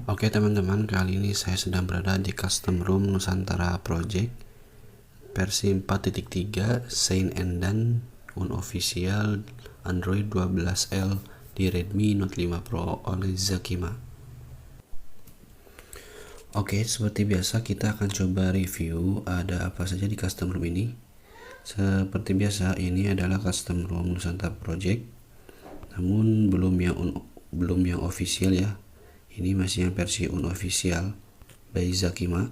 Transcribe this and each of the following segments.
Oke teman-teman, kali ini saya sedang berada di Custom Room Nusantara Project versi 4.3 Saint and Dan unofficial Android 12L di Redmi Note 5 Pro oleh Zakima. Oke, seperti biasa kita akan coba review ada apa saja di Custom Room ini. Seperti biasa, ini adalah Custom Room Nusantara Project, namun belum yang official ya. Ini masih yang versi unofficial by Zakima.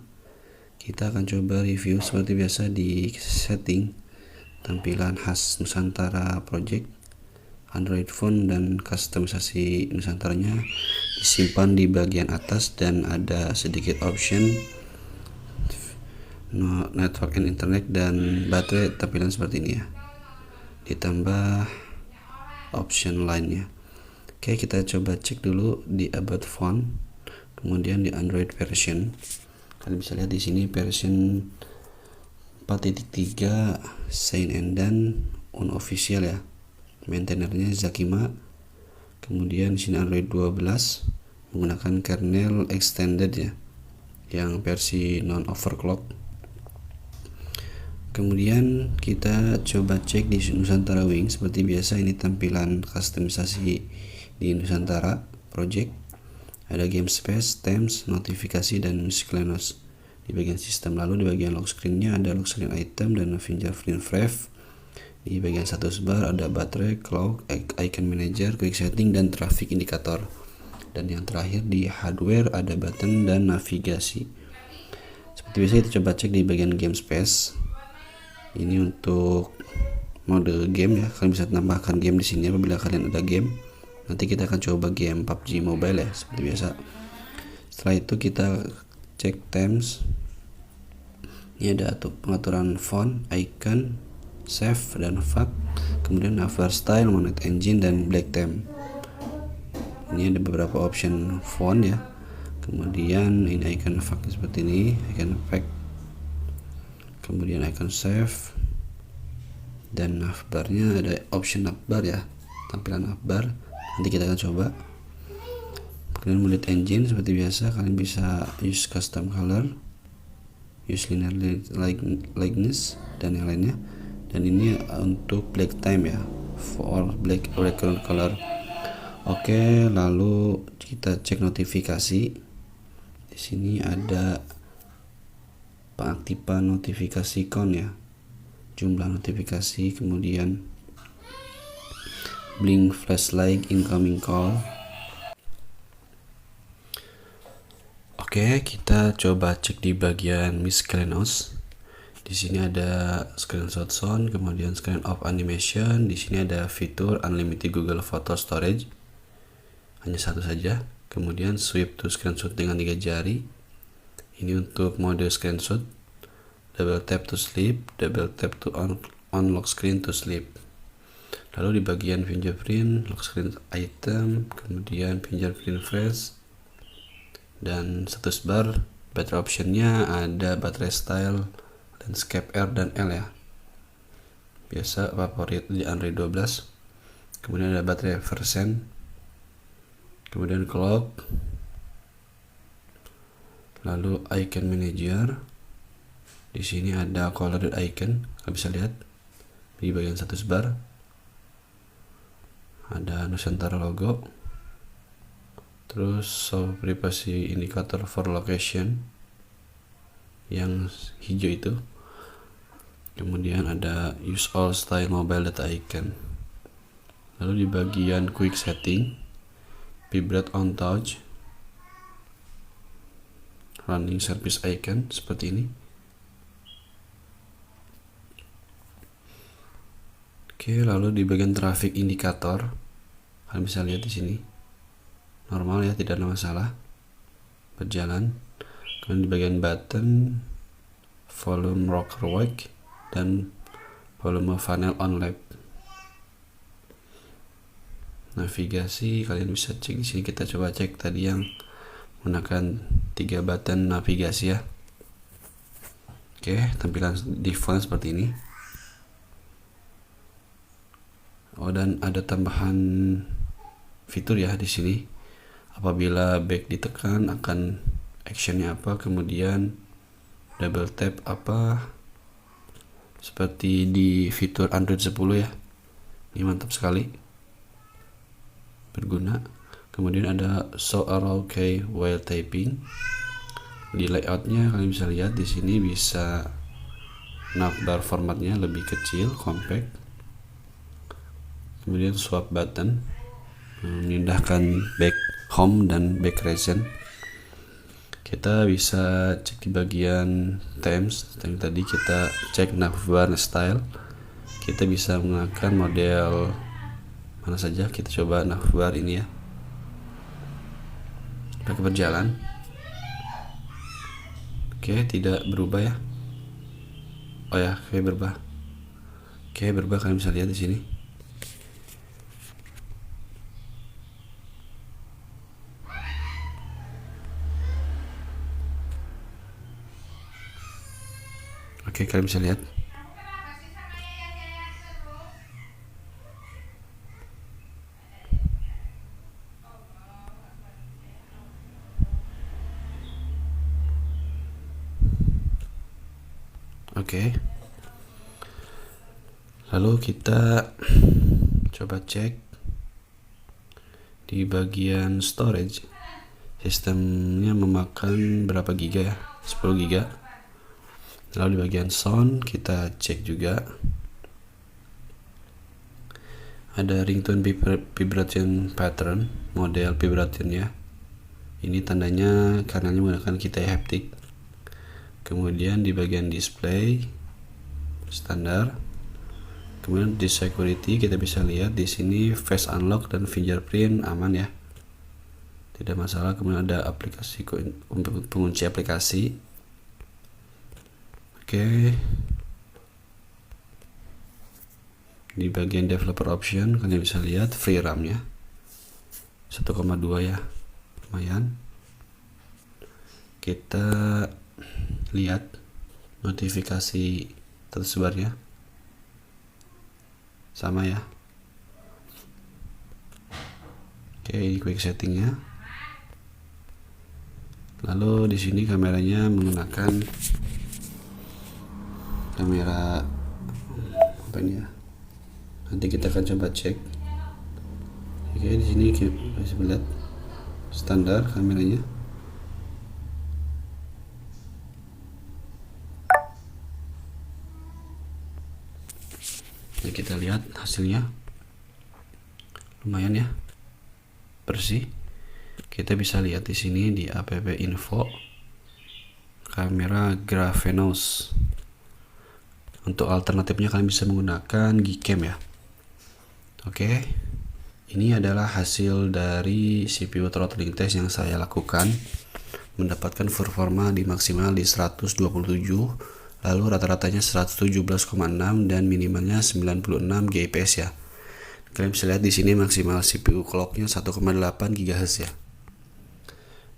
Kita akan coba review seperti biasa di setting, tampilan khas Nusantara Project, Android phone dan customisasi Nusantaranya disimpan di bagian atas, dan ada sedikit option network and internet dan baterai tampilan seperti ini ya, ditambah option lainnya. Oke, kita coba cek dulu di about phone, kemudian di Android version. Kalian bisa lihat di sini version 4.3 Saint and Dan unofficial ya. Maintainernya Zakima. Kemudian di sini Android 12 menggunakan kernel extended ya, yang versi non overclock. Kemudian kita coba cek di Nusantara Wing. Seperti biasa, ini tampilan customisasi di Nusantara Project. Ada game space, themes, notifikasi, dan miscellaneous di bagian sistem. Lalu di bagian lock screen-nya ada lock screen item dan fingerprint wave. Di bagian status bar ada baterai, clock, icon manager, quick setting, dan traffic indicator. Dan yang terakhir di hardware ada button dan navigasi. Seperti biasa, kita coba cek di bagian game space. Ini untuk mode game ya, kalian bisa tambahkan game di sini apabila kalian ada game. Nanti kita akan coba game PUBG Mobile ya, seperti biasa. Setelah itu kita cek themes. Ini ada pengaturan font, icon, save, dan font. Kemudian hover style, monet engine, dan black theme. Ini ada beberapa option font ya. Kemudian ini icon effect seperti ini, icon effect. Kemudian icon save, dan navbarnya ada option navbar ya, tampilan navbar. Nanti kita akan coba. Kemudian monet engine seperti biasa, kalian bisa use custom color, use linear likeness, dan yang lainnya. Dan ini untuk black time ya, for black background color. Oke, lalu kita cek notifikasi. Di sini ada pengaktifan notifikasi count ya, jumlah notifikasi, kemudian blink flashlight incoming call. Oke, kita coba cek di bagian miscellaneous. Di sini ada screenshot sound, kemudian screen of animation. Di sini ada fitur unlimited Google Photo Storage, hanya satu saja. Kemudian swipe to screenshot dengan 3 jari. Ini untuk mode screenshot. Double tap to sleep, double tap to unlock screen to sleep. Lalu di bagian fingerprint, lock screen item, kemudian fingerprint face, dan status bar. Baterai optionnya ada baterai style, landscape R, dan L ya, biasa favorit di Android 12. Kemudian ada baterai persen, kemudian clock, lalu icon manager. Di sini ada colored icon, kalian bisa lihat di bagian status bar. Ada Nusantara logo, terus show privacy indicator for location yang hijau itu. Kemudian ada use all style mobile data icon. Lalu di bagian quick setting, vibrate on touch, running service icon seperti ini. Oke, lalu di bagian traffic indicator, kalian bisa lihat di sini normal ya, tidak ada masalah, berjalan. Kemudian di bagian button, volume rocker wake, dan volume panel on lap. Navigasi kalian bisa cek di sini. Kita coba cek tadi yang menggunakan 3 button navigasi ya. Oke, tampilan default seperti ini. Oh, dan ada tambahan fitur ya di sini. Apabila back ditekan akan actionnya apa, kemudian double tap apa, seperti di fitur Android 10 ya. Ini mantap sekali, berguna. Kemudian ada show arrow key while typing. Di layoutnya kalian bisa lihat di sini bisa navbar formatnya lebih kecil, compact. Kemudian swap button memindahkan back home dan back recent. Kita bisa cek di bagian themes. Tadi kita cek navbar style. Kita bisa menggunakan model mana saja. Kita coba navbar ini ya, pakai berjalan. Oke, tidak berubah ya. Oh ya, kayak berubah. Oke, berubah, kalian bisa lihat di sini. Oke, kalian bisa lihat. Oke. Lalu kita coba cek di bagian storage. Sistemnya memakan berapa giga ya? 10 giga. Lalu di bagian sound kita cek juga. Ada ringtone vibration pattern, model vibrationnya. Ini tandanya karena menggunakan keytie haptic. Kemudian di bagian display standar. Kemudian di security kita bisa lihat di sini face unlock dan fingerprint aman ya, tidak masalah. Kemudian ada aplikasi pengunci aplikasi. Oke. Di bagian developer option kalian bisa lihat free RAM nya 1,2 ya, lumayan. Kita lihat notifikasi tersebarnya sama ya. Oke, ini quick settingnya. Lalu di sini kameranya menggunakan kamera apa ini ya? Nanti kita akan coba cek. Oke, di sini kita bisa lihat standar kameranya. Nah, kita lihat hasilnya lumayan ya, bersih. Kita bisa lihat di sini di app info kamera Graphenos. Untuk alternatifnya kalian bisa menggunakan Gcam ya. Oke, ini adalah hasil dari CPU throttling test yang saya lakukan. Mendapatkan performa di maksimal di 127, lalu rata-ratanya 117,6 dan minimalnya 96 GPS ya. Kalian bisa lihat di sini maksimal CPU clocknya 1,8 GHz ya.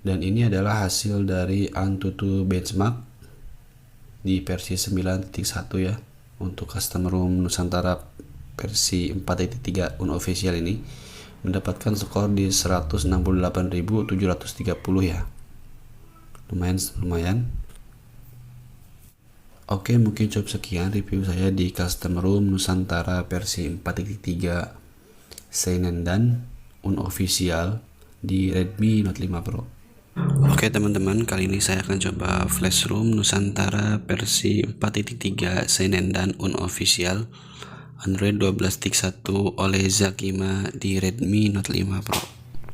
Dan ini adalah hasil dari Antutu benchmark di versi 9.1 ya, untuk custom room Nusantara versi 4.3 unofficial ini mendapatkan skor di 168.730 ya. Lumayan. Oke, mungkin cukup sekian review saya di custom room Nusantara versi 4.3 Seinendan unofficial di Redmi Note 5 Pro. Oke teman-teman, kali ini saya akan coba flash room Nusantara versi 4.3 Seinendan unofficial Android 12.1 oleh Zakima di Redmi Note 5 Pro.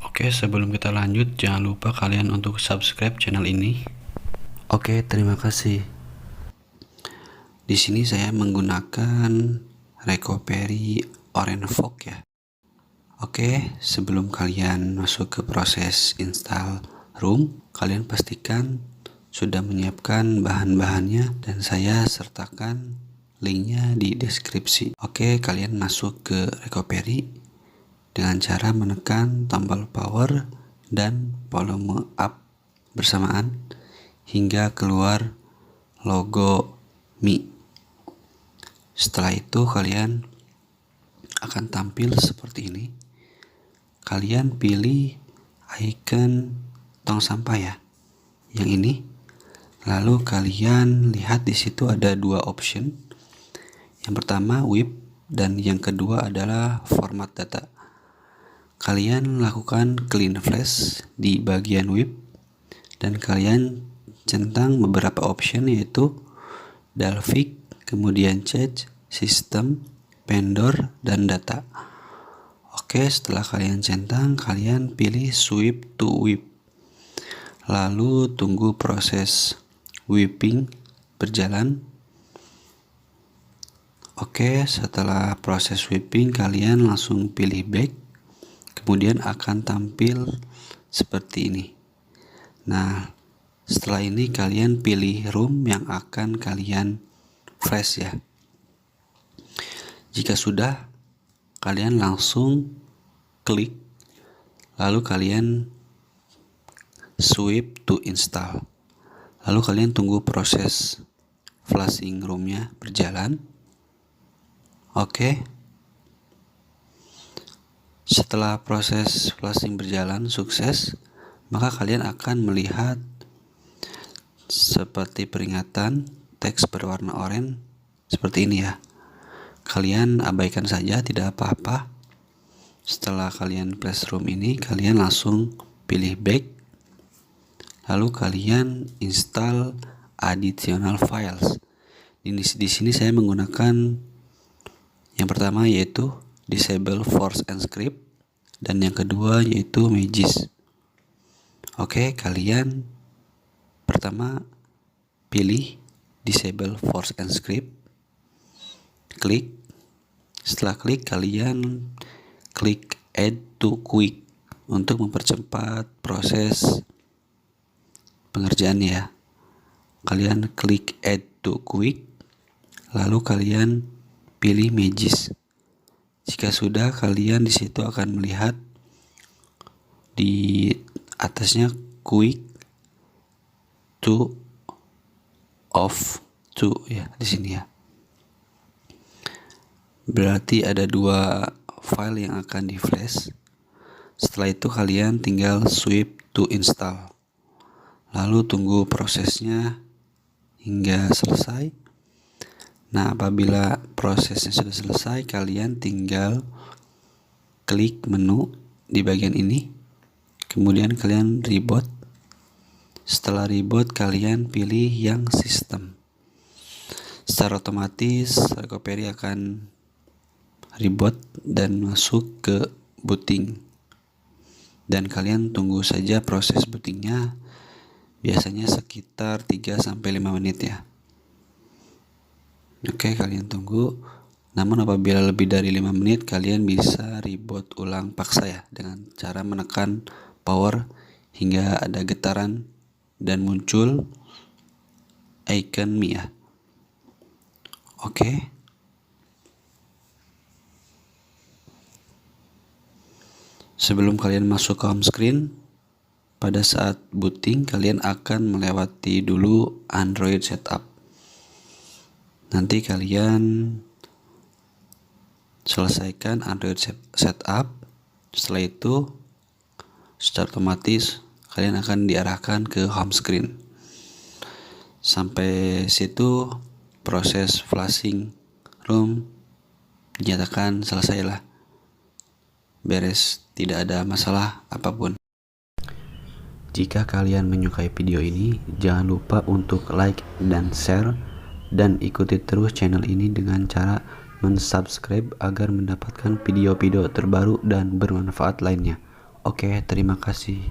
Oke, sebelum kita lanjut jangan lupa kalian untuk subscribe channel ini. Oke, terima kasih. Di sini saya menggunakan recovery Orange Fog ya. Oke, sebelum kalian masuk ke proses install room, kalian pastikan sudah menyiapkan bahan-bahannya dan saya sertakan linknya di deskripsi. Oke, kalian masuk ke recovery dengan cara menekan tombol power dan volume up bersamaan hingga keluar logo Mi. Setelah itu kalian akan tampil seperti ini. Kalian pilih icon tong sampah ya, yang ini. Lalu kalian lihat di situ ada dua option. Yang pertama WIP dan yang kedua adalah format data. Kalian lakukan clean flash di bagian WIP dan kalian centang beberapa option, yaitu Dalvik, kemudian Change, System, Vendor, dan Data. Oke, setelah kalian centang, kalian pilih Swipe to WIP. Lalu tunggu proses whipping berjalan. Oke, setelah proses whipping kalian langsung pilih back. Kemudian akan tampil seperti ini. Nah, setelah ini kalian pilih room yang akan kalian flash ya. Jika sudah, kalian langsung klik, lalu kalian swipe to install. Lalu kalian tunggu proses flashing roomnya berjalan. Oke. Setelah proses flashing berjalan sukses, maka kalian akan melihat seperti peringatan teks berwarna oranye seperti ini ya. Kalian abaikan saja, tidak apa-apa. Setelah kalian flash room ini, kalian langsung pilih back. Lalu kalian install additional files. Di sini saya menggunakan yang pertama yaitu Disable Force and Script, dan yang kedua yaitu Magis. Oke, kalian pertama pilih Disable Force and Script, klik. Setelah klik, kalian klik Add to Quick untuk mempercepat proses pengerjaannya ya. Kalian klik Add to Quick, lalu kalian pilih Magis. Jika sudah, kalian di situ akan melihat di atasnya quick to off to ya, di sini ya. Berarti ada dua file yang akan di flash. Setelah itu kalian tinggal swipe to install. Lalu tunggu prosesnya hingga selesai. Nah, apabila prosesnya sudah selesai, kalian tinggal klik menu di bagian ini. Kemudian kalian reboot. Setelah reboot, kalian pilih yang sistem. Secara otomatis recovery akan reboot dan masuk ke booting. Dan kalian tunggu saja proses bootingnya, biasanya sekitar 3-5 menit ya. Oke, kalian tunggu. Namun apabila lebih dari 5 menit, kalian bisa reboot ulang paksa ya, dengan cara menekan power hingga ada getaran dan muncul icon Mi ya. Oke. Sebelum kalian masuk ke home screen, pada saat booting kalian akan melewati dulu Android setup. Nanti kalian selesaikan Android setup. Setelah itu secara otomatis kalian akan diarahkan ke home screen. Sampai situ proses flashing room dinyatakan selesai lah. Beres, tidak ada masalah apapun. Jika kalian menyukai video ini, jangan lupa untuk like dan share, dan ikuti terus channel ini dengan cara mensubscribe agar mendapatkan video-video terbaru dan bermanfaat lainnya. Oke, terima kasih.